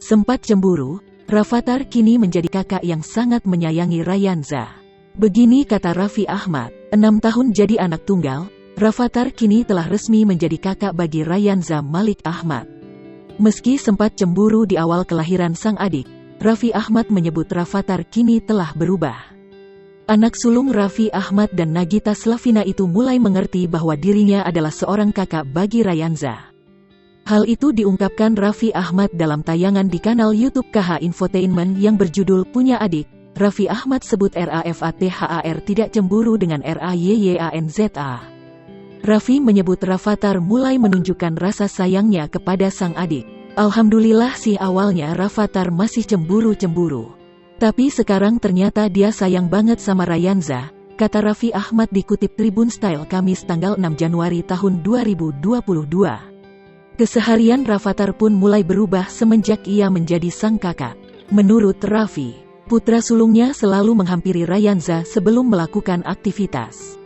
Sempat cemburu, Rafathar kini menjadi kakak yang sangat menyayangi Rayanza. Begini kata Raffi Ahmad, 6 tahun jadi anak tunggal, Rafathar kini telah resmi menjadi kakak bagi Rayanza Malik Ahmad. Meski sempat cemburu di awal kelahiran sang adik, Raffi Ahmad menyebut Rafathar kini telah berubah. Anak sulung Raffi Ahmad dan Nagita Slavina itu mulai mengerti bahwa dirinya adalah seorang kakak bagi Rayanza. Hal itu diungkapkan Raffi Ahmad dalam tayangan di kanal YouTube KH Infotainment yang berjudul Punya Adik. Raffi Ahmad sebut Rafathar tidak cemburu dengan Rayanza. Raffi menyebut Rafathar mulai menunjukkan rasa sayangnya kepada sang adik. Alhamdulillah sih awalnya Rafathar masih cemburu-cemburu. Tapi sekarang ternyata dia sayang banget sama Rayanza, kata Raffi Ahmad dikutip Tribun Style Kamis tanggal 6 Januari tahun 2022. Keseharian Rafathar pun mulai berubah semenjak ia menjadi sang kakak. Menurut Raffi, putra sulungnya selalu menghampiri Rayanza sebelum melakukan aktivitas.